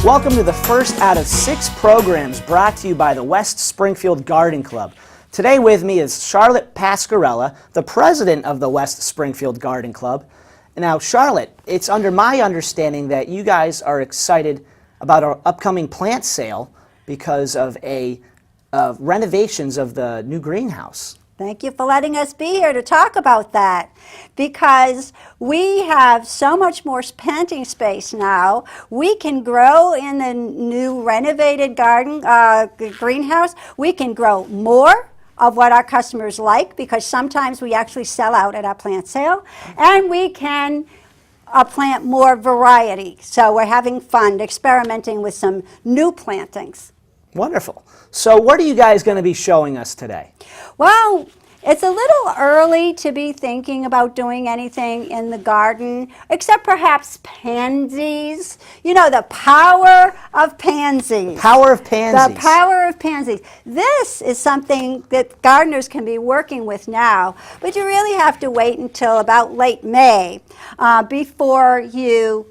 Welcome to the first out of 6 programs brought to you by the West Springfield Garden Club. Today with me is Charlotte Pasquarella, the president of the West Springfield Garden Club. Now, Charlotte, it's under my understanding that you guys are excited about our upcoming plant sale because of renovations of the new greenhouse. Thank you for letting us be here to talk about that, because we have so much more planting space now. We can grow in the new renovated greenhouse. We can grow more of what our customers like, because sometimes we actually sell out at our plant sale, and we can plant more variety. So we're having fun experimenting with some new plantings. Wonderful. So what are you guys going to be showing us today? Well, it's a little early to be thinking about doing anything in the garden, except perhaps pansies. You know, the power of pansies. Power of pansies. The power of pansies. This is something that gardeners can be working with now, but you really have to wait until about late May before you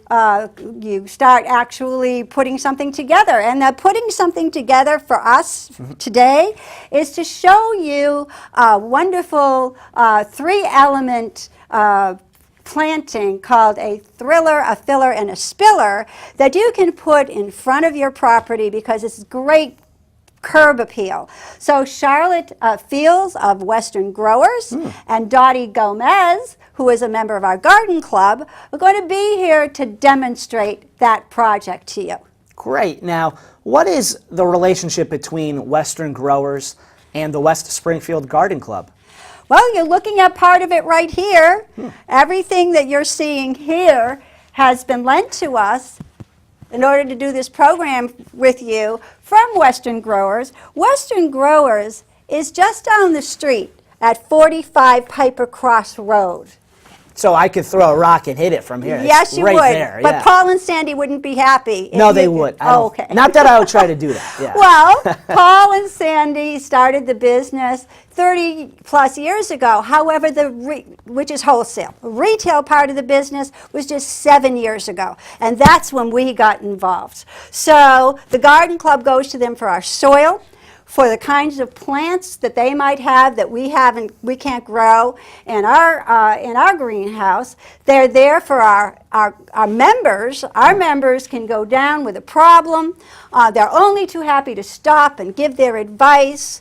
start actually putting something together. And putting something together for us today is to show you wonderful 3-element planting called a thriller, a filler, and a spiller that you can put in front of your property because it's great curb appeal. So Charlotte Fields of Western Growers and Dottie Gomez, who is a member of our garden club, are going to be here to demonstrate that project to you. Great. Now, what is the relationship between Western Growers and the West Springfield Garden Club? Well, you're looking at part of it right here. Everything that you're seeing here has been lent to us in order to do this program with you from Western Growers. Western Growers is just down the street at 45 Piper Cross Road. So I could throw a rock and hit it from here. Yes, you right would. There, but yeah. Paul and Sandy wouldn't be happy. No, they would. Okay. Not that I would try to do that. Yeah. Well, Paul and Sandy started the business 30 plus years ago. However, which is wholesale. The retail part of the business was just 7 years ago, and that's when we got involved. So the garden club goes to them for our soil, for the kinds of plants that they might have that we can't grow in our greenhouse. They're there for our members. Our members can go down with a problem. They're only too happy to stop and give their advice.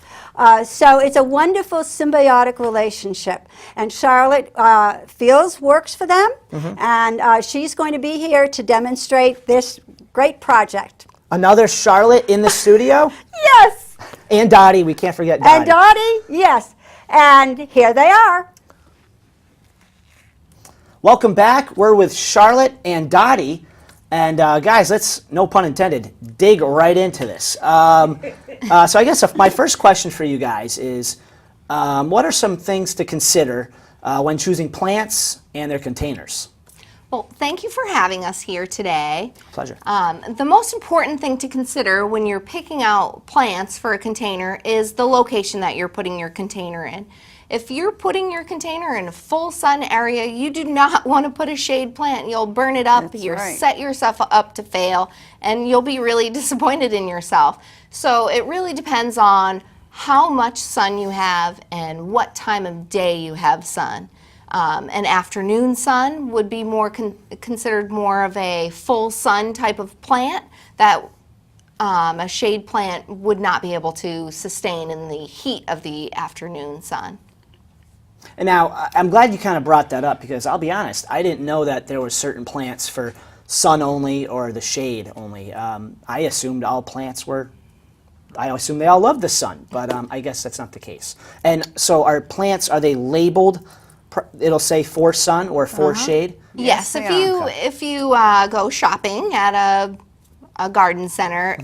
So it's a wonderful symbiotic relationship. And Charlotte Fields works for them, and she's going to be here to demonstrate this great project. Another Charlotte in the studio? Yes! And Dottie, we can't forget Dottie. And Dottie, yes. And here they are. Welcome back. We're with Charlotte and Dottie. And guys, let's, no pun intended, dig right into this. So I guess my first question for you guys is, what are some things to consider when choosing plants and their containers? Well, thank you for having us here today. Pleasure. The most important thing to consider when you're picking out plants for a container is the location that you're putting your container in. If you're putting your container in a full sun area, you do not want to put a shade plant. You'll burn it up, you'll set yourself up to fail, and you'll be really disappointed in yourself. So it really depends on how much sun you have and what time of day you have sun. An afternoon sun would be more considered more of a full sun type of plant that a shade plant would not be able to sustain in the heat of the afternoon sun. And now, I'm glad you kind of brought that up, because I'll be honest, I didn't know that there were certain plants for sun only or the shade only. I assumed all plants I assume they all love the sun, but I guess that's not the case. And so are they labeled? It'll say for sun or for shade? Yes, if you go shopping at a garden center,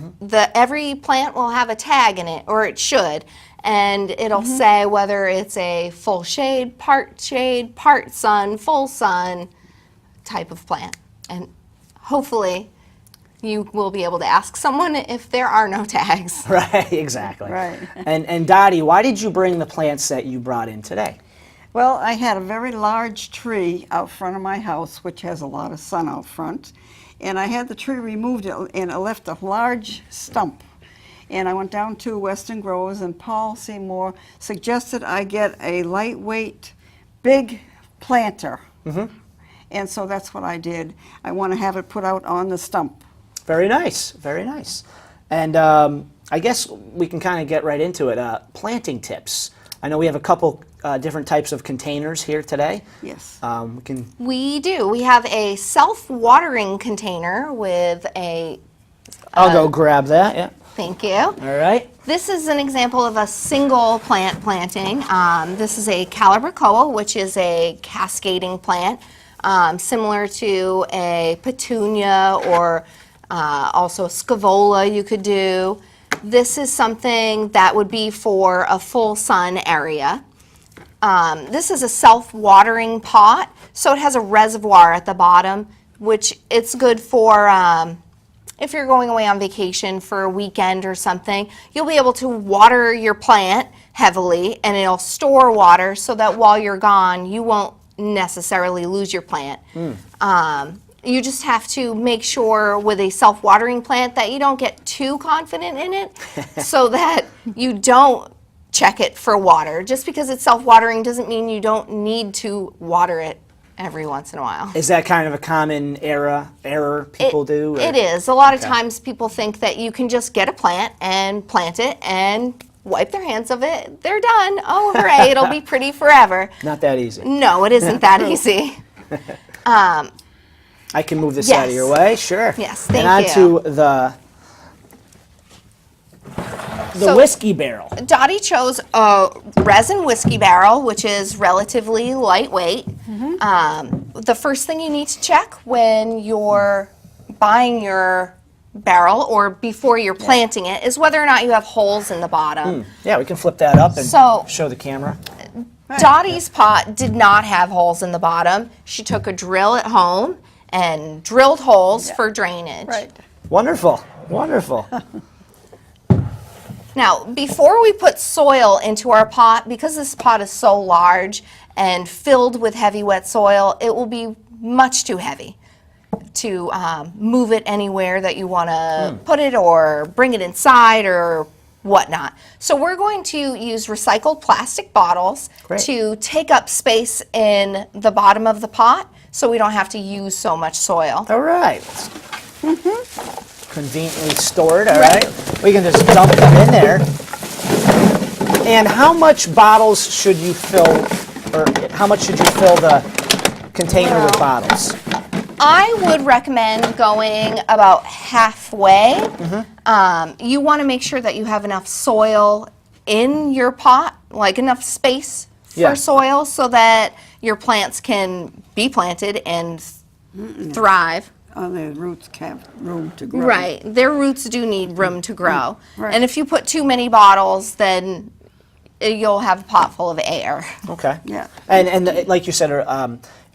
every plant will have a tag in it, or it should, and it'll say whether it's a full shade, part sun, full sun type of plant. And hopefully you will be able to ask someone if there are no tags. Right, exactly. Right. And Dottie, why did you bring the plants that you brought in today? Well, I had a very large tree out front of my house, which has a lot of sun out front, and I had the tree removed, and it left a large stump. And I went down to Western Growers, and Paul Seymour suggested I get a lightweight, big planter. And so that's what I did. I want to have it put out on the stump. Very nice, very nice. And I guess we can kind of get right into it. Planting tips. I know we have a couple different types of containers here today. Yes. We do. We have a self-watering container with a... I'll go grab that, yeah. Thank you. All right. This is an example of a single plant planting. This is a calibrachoa, which is a cascading plant, similar to a petunia or also a scavola you could do. This is something that would be for a full sun area. This is a self-watering pot, so it has a reservoir at the bottom, which it's good for if you're going away on vacation for a weekend or something. You'll be able to water your plant heavily, and it'll store water so that while you're gone, you won't necessarily lose your plant. You just have to make sure with a self-watering plant that you don't get too confident in it so that you don't check it for water. Just because it's self-watering doesn't mean you don't need to water it every once in a while. Is that kind of a common error people do? Or? It is. A lot of times people think that you can just get a plant and plant it and wipe their hands of it. They're done. Oh, hooray, it'll be pretty forever. Not that easy. No, it isn't that easy. I can move this out of your way, sure. Yes, thank and you. onto the So, whiskey barrel. Dottie chose a resin whiskey barrel, which is relatively lightweight. The first thing you need to check when you're buying your barrel or before you're planting it is whether or not you have holes in the bottom. Yeah, we can flip that up and So- show the camera. Dottie's pot did not have holes in the bottom. She took a drill at home and drilled holes for drainage. Right. Wonderful, wonderful. Now, before we put soil into our pot, because this pot is so large and filled with heavy wet soil, it will be much too heavy to move it anywhere that you want to put it or bring it inside or whatnot. So we're going to use recycled plastic bottles Great. to take up space in the bottom of the pot so we don't have to use so much soil. All right. Conveniently stored, all right. We can just dump them in there. And how much bottles should you fill, or how much should you fill the container with bottles? I would recommend going about halfway. You want to make sure that you have enough soil in your pot, like enough space for soil so that your plants can be planted and thrive. Oh, the roots have room to grow. Right. Their roots do need room to grow. Right. And if you put too many bottles, then you'll have a pot full of air. Okay. Yeah. And like you said,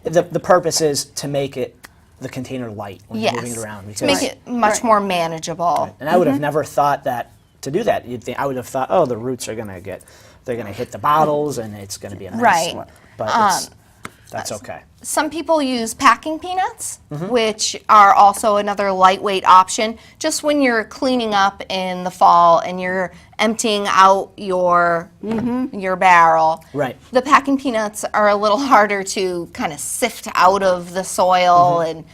the purpose is to make the container light when you're moving it around. To make it much more manageable. And I would have never thought that to do that. I would have thought, oh, the roots are gonna hit the bottles and it's gonna be a nice Right. one. But that's okay. Some people use packing peanuts, which are also another lightweight option. Just when you're cleaning up in the fall and you're emptying out your barrel, Right. the packing peanuts are a little harder to kind of sift out of the soil, and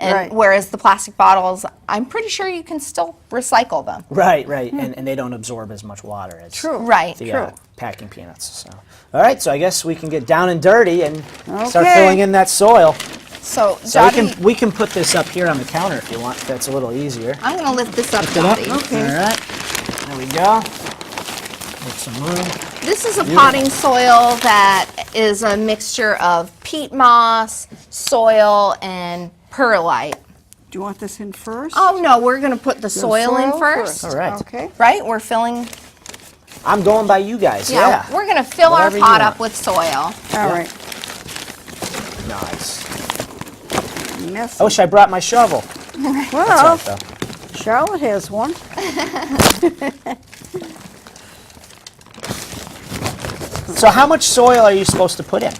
Right. whereas the plastic bottles, I'm pretty sure you can still recycle them. Right, right. And they don't absorb as much water as Right. the packing peanuts. So, all right, so I guess we can get down and dirty and start Okay. filling in that soil. So, So Dottie, we can put this up here on the counter if you want. That's a little easier. I'm going to lift this up, Lift it up. Dottie. Okay. All right. There we go. Make some room. This is a potting soil that is a mixture of peat moss, soil, and perlite. Do you want this in first? Oh no, we're going to put the soil in first. All right. Okay. Right? We're filling. I'm going by you guys. Yeah. We're going to fill Whatever you our pot want. up with soil. All right. Nice. Mess. I wish I brought my shovel. Well, That's all right, though. Charlotte has one. So how much soil are you supposed to put in?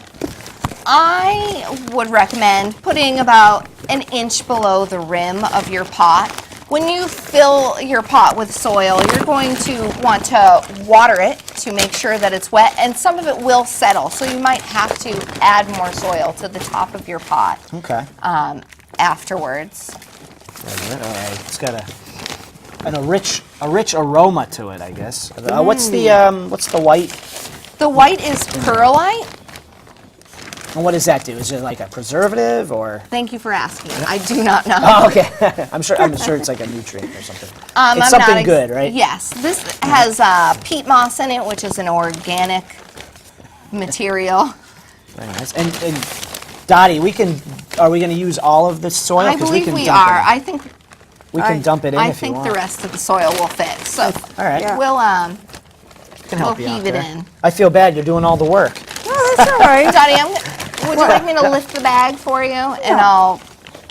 I would recommend putting about an inch below the rim of your pot. When you fill your pot with soil, you're going to want to water it to make sure that it's wet, and some of it will settle, so you might have to add more soil to the top of your pot Okay. afterwards. Very good. All right. It's got a rich aroma to it, I guess. What's the white? The white is perlite. And what does that do? Is it like a preservative or? Thank you for asking. I do not know. Oh, okay. I'm sure it's like a nutrient or something. It's I'm something not good, right? Yes. This has peat moss in it, which is an organic material. Very nice. And Dottie, are we going to use all of this soil? I 'Cause believe can we dump are. it in. I think We can dump it in I if you think want. the rest of the soil will fit. So All right. Yeah. we'll Can help we'll you out heave it there. in. I feel bad. You're doing all the work. Oh, that's all right. Dottie, would you like me to lift the bag for you? And I'll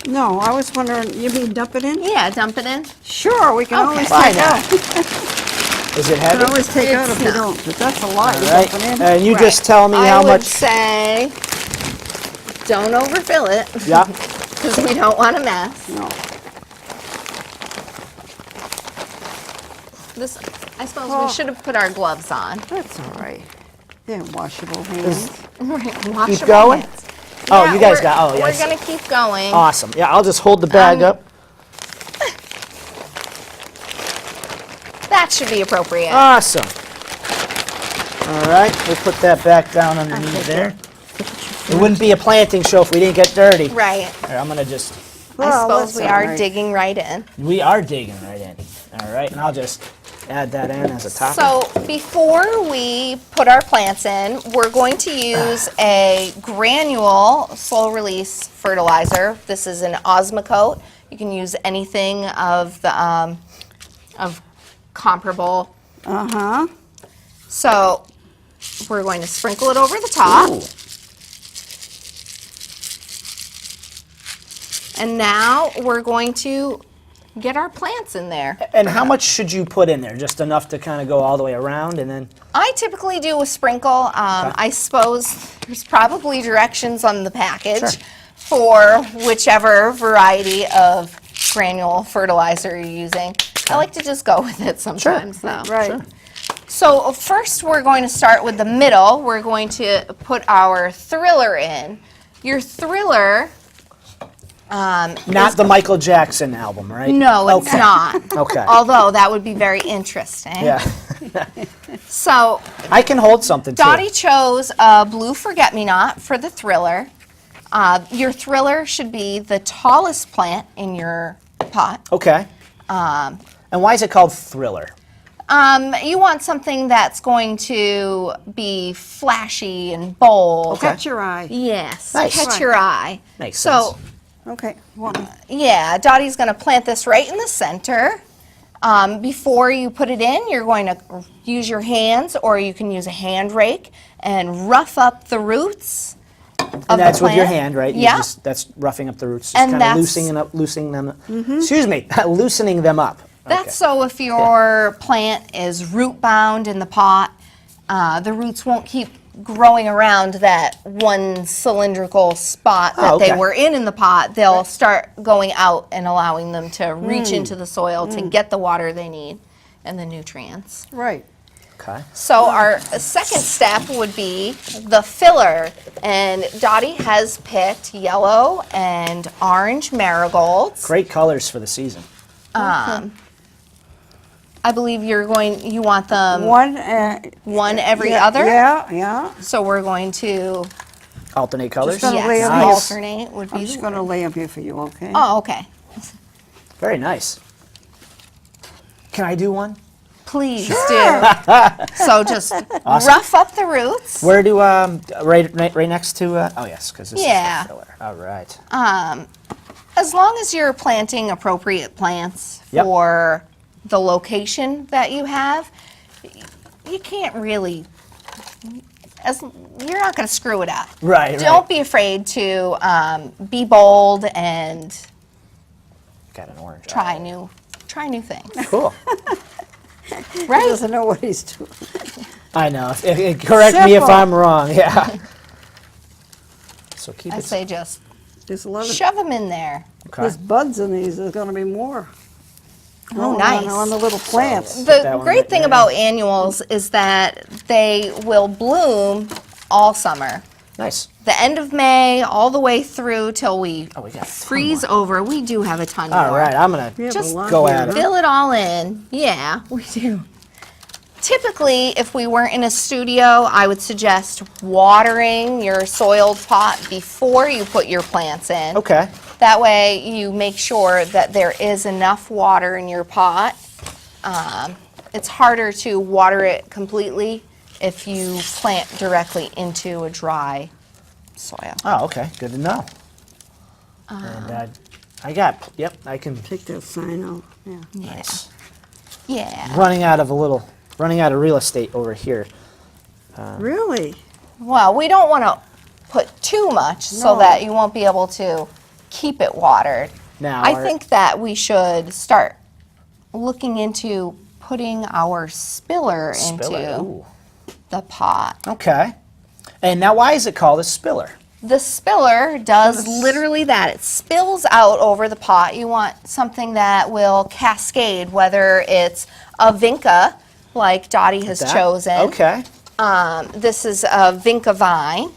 No, I was wondering, you mean dump it in? dump it in. Sure, we can Okay. always Why take not? out. Is it We heavy? can always take out It's if you not. don't, but that's a lot All you right. dump it in. And you Right. just tell me I how would much. say don't overfill it Yeah. because we don't want a mess. No. This, I suppose we should have put our gloves on. That's all right. They're washable hands. Washable going? hands. Oh, Yeah, you guys we're- got. Oh, yes. We're gonna keep going. Awesome. Yeah, I'll just hold the bag up. That should be appropriate. Awesome. All right, we'll put that back down underneath there. It wouldn't be a planting show if we didn't get dirty. Right. Here, I'm gonna just. I Well, suppose that's we all are right. digging right in. We are digging right in. All right, and I'll just add that in as a topping. So before we put our plants in, we're going to use a granule slow release fertilizer. This is an Osmocote. You can use anything of the of comparable. Uh-huh. So we're going to sprinkle it over the top. Ooh. And now we're going to get our plants in there. And how much should you put in there? Just enough to kind of go all the way around, and then. I typically do a sprinkle. I suppose there's probably directions on the package for whichever variety of granule fertilizer you're using. I like to just go with it sometimes, though. Right. Sure. So first we're going to start with the middle. We're going to put our thriller in. Your thriller, Not the Michael Jackson album, right? no, it's Okay. not. Okay. Although that would be very interesting. Yeah. So I can hold something too. Dottie chose a blue forget-me-not for the thriller. Your thriller should be the tallest plant in your pot. Okay. And why is it called Thriller? You want something that's going to be flashy and bold. Catch your eye. Yes, Nice. catch Right. your eye. Makes So, sense. Okay. One. yeah, Dottie's going to plant this right in the center. Before you put it in, you're going to use your hands, or you can use a hand rake and rough up the roots of the And that's with your plant. hand, right? You Yeah. that's roughing up the roots, just And kind of that's- loosening them. Excuse me, loosening them up. That's so if your plant is root bound in the pot, the roots won't keep growing around that one cylindrical spot that they okay. were in the pot. They'll start going out and allowing them to reach into the soil to get the water they need and the nutrients. Right. Okay. So our second step would be the filler, and Dottie has picked yellow and orange marigolds. Great colors for the season. I believe you want them one every yeah, other. Yeah. So we're going to Alternate colors. gonna lay yes, them here. alternate would be I'm the just going to word. lay them here for you, okay? Oh, okay. Very nice. Can I do one? Please do. So just rough up the roots. Where do right next to? Oh yes, because this Yeah. is the filler. All right. As long as you're planting appropriate plants Yep. for the location that you have, you can't really. You're not going to screw it up. Right. Don't be afraid to be bold and Got an orange. try eye. new things. Cool. He Right? doesn't know what he's doing. I know. Correct me if Simple. I'm wrong. Yeah. So keep I it. say just There's a lot of, Shove them in there. Okay. there's buds in these. There's going to be more. Oh, on- nice. On the little plants. that The one great right thing there. about annuals is that they will bloom all summer. Nice. The end of May all the way through till we Oh, we got a ton freeze over. We do have a ton All more. right, I'm gonna We have Just a lot go here, at it. huh? Fill it all in. Yeah, we do. Typically, if we weren't in a studio, I would suggest watering your soiled pot before you put your plants in. Okay. That way you make sure that there is enough water in your pot. It's harder to water it completely if you plant directly into a dry soil. Oh, okay. Good to know. And I got. Yep, I can. Take that sign out. Yeah. Nice. Yeah. Running out of real estate over here. Really? Well, we don't want to put too much so No. that you won't be able to keep it watered. Now, I think that we should start looking into putting our spiller Spiller. into Ooh. the pot. Okay. And now, why is it called a spiller? The spiller does literally that. It spills out over the pot. You want something that will cascade, whether it's a vinca, like Dottie has That? chosen. Okay. This is a vinca vine,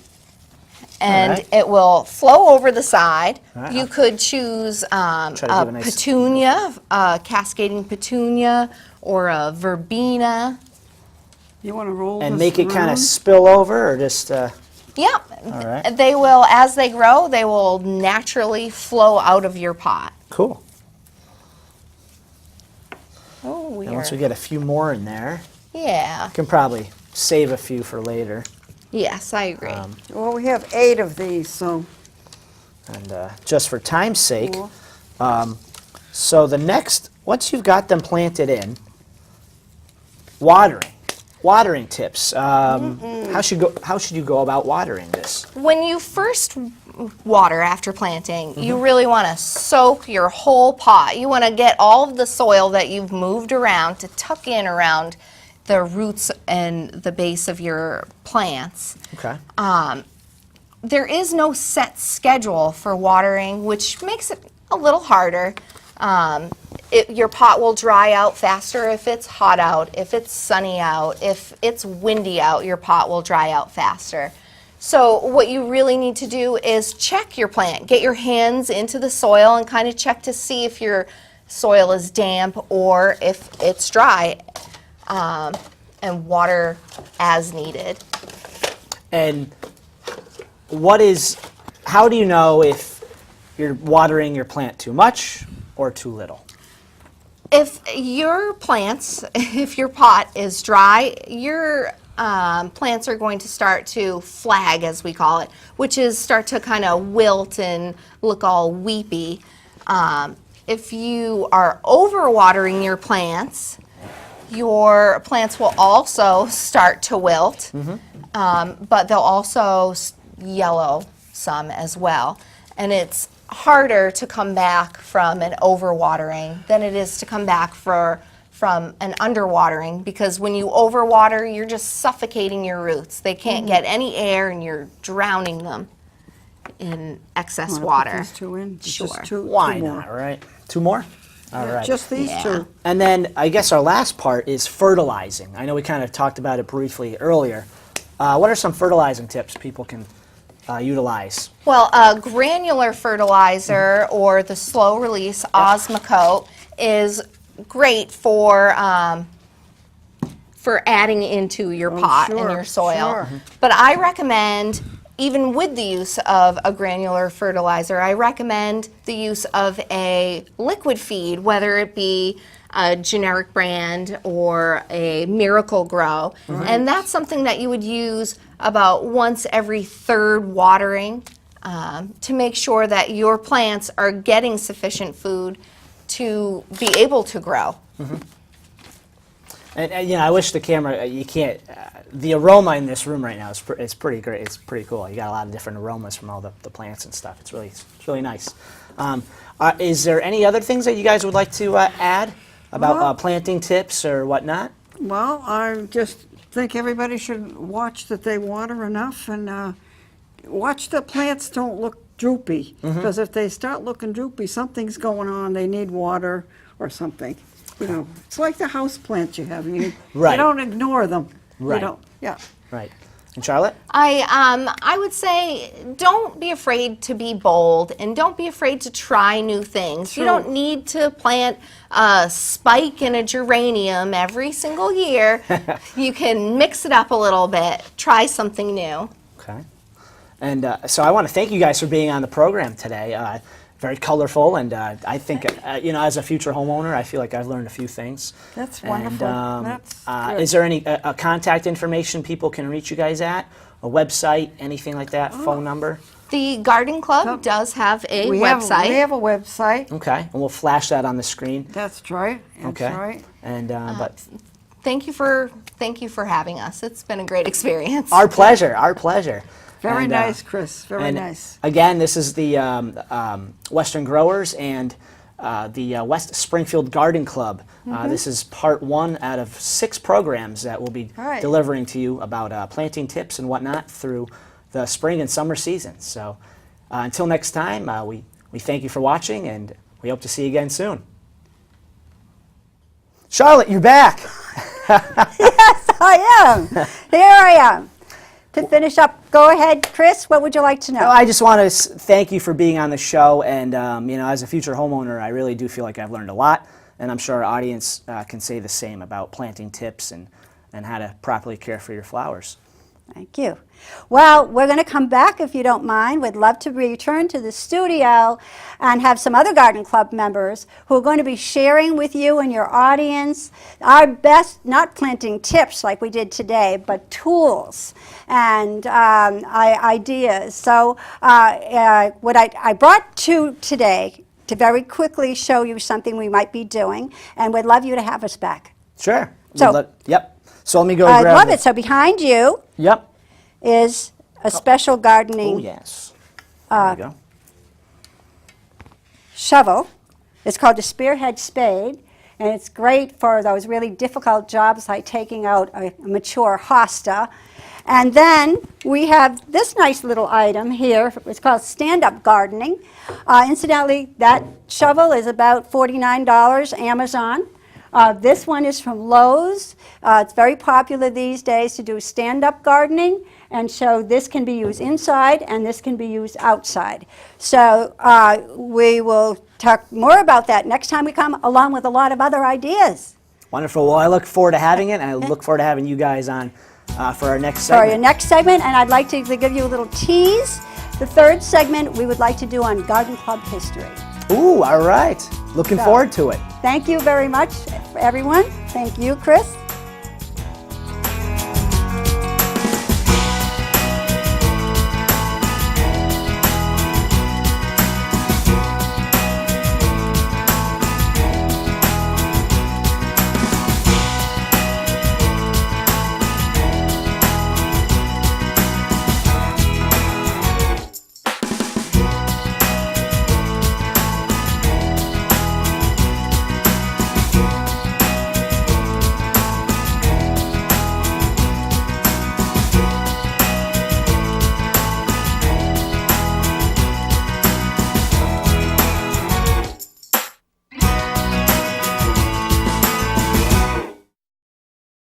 and Alright. it will flow over the side. Alright. You could choose Try to give a a nice- petunia, a cascading petunia, or a verbena. You want to roll And this make it kind around? of spill over, or just. Yeah, Alright. they will, as they grow, they will naturally flow out of your pot. Cool. Oh, And weird. once we get a few more in there, Yeah. can probably save a few for later. Yes, I agree. Well, we have 8 of these, so. And just for time's sake, Cool. so the next, once you've got them planted in, watering tips. How should you go about watering this? When you first water after planting, you really want to soak your whole pot. You want to get all of the soil that you've moved around to tuck in around the roots and the base of your plants. Okay. There is no set schedule for watering, which makes it a little harder. Your pot will dry out faster if it's hot out, if it's sunny out, if it's windy out, your pot will dry out faster. So what you really need to do is check your plant. Get your hands into the soil and kind of check to see if your soil is damp or if it's dry, and water as needed. And how do you know if you're watering your plant too much or too little? If your plants, if your pot is dry, your plants are going to start to flag, as we call it, which is start to kind of wilt and look all weepy. If you are overwatering your plants will also start to wilt, but they'll also yellow some as well. And it's harder to come back from an overwatering than it is to come back from an underwatering, because when you overwater, you're just suffocating your roots. They can't get any air and you're drowning them in excess Wanna put water. these 2 in? Sure. Just two Why more. not, right? 2 more? All right. Just these Yeah. 2. And then I guess our last part is fertilizing. I know we kind of talked about it briefly earlier. What are some fertilizing tips people can utilize? Well, a granular fertilizer or the slow release Osmocote is great for adding into your pot and sure, your soil. sure. But I recommend, even with the use of a granular fertilizer, I recommend the use of a liquid feed, whether it be a generic brand or a Miracle Grow. And that's something that you would use about once every 3rd watering to make sure that your plants are getting sufficient food to be able to grow. And I wish the camera, you can't, the aroma in this room right now is pretty great. It's pretty cool. You got a lot of different aromas from all the plants and stuff. It's really nice. Is there any other things that you guys would like to add about planting tips or whatnot? Well, I just think everybody should watch that they water enough and watch the plants don't look droopy, because if they start looking droopy, something's going on. They need water or something. You know, it's like the house plants you have. You Right. don't ignore them. Right. You don't, yeah. Right. And Charlotte? I would say don't be afraid to be bold and don't be afraid to try new things. You True. don't need to plant a spike in a geranium every single year. You can mix it up a little bit, try something new. Okay. And so I want to thank you guys for being on the program today. Very colorful, and I think, you know, as a future homeowner, I feel like I've learned a few things. That's wonderful. That's good. Is there any contact information people can reach you guys at? A website, anything like that? Phone number? The Garden Club does have a we website. have a website. Okay, and we'll flash that on the screen. That's right. That's Okay. right. And but Thank you for having us. It's been a great experience. our pleasure. Our pleasure. Very And, nice, Chris. Very and nice. Again, this is the Western Growers and the West Springfield Garden Club. This is part 1 out of 6 programs that we'll be All right. delivering to you about planting tips and whatnot through the spring and summer seasons. So until next time, we thank you for watching, and we hope to see you again soon. Charlotte, you're back. Yes, I am. Here I am. To finish up, go ahead, Chris. What would you like to know? I just want to thank you for being on the show, and you know, as a future homeowner, I really do feel like I've learned a lot, and I'm sure our audience can say the same about planting tips and how to properly care for your flowers. Thank you. Well, we're going to come back if you don't mind. We'd love to return to the studio and have some other Garden Club members who are going to be sharing with you and your audience our best, not planting tips like we did today, but tools and ideas. So what I brought to today to very quickly show you something we might be doing, and we'd love you to have us back. Sure. So- Yep. So let me go I grab love the- it. So behind you Yep. is a special gardening Oh, yes. There we go. shovel. It's called the Spearhead Spade, and it's great for those really difficult jobs like taking out a mature hosta. And then we have this nice little item here. It's called stand-up gardening. Incidentally, that shovel is about $49 Amazon. This one is from Lowe's. It's very popular these days to do stand-up gardening, and so this can be used inside and this can be used outside. So we will talk more about that next time we come, along with a lot of other ideas. Wonderful. Well, I look forward to having it, and I look forward to having you guys on for our next For segment. your next segment, and I'd like to give you a little tease. The third segment we would like to do on Garden Club history. Ooh, all right. Looking forward to it. Thank you very much, everyone. Thank you, Chris.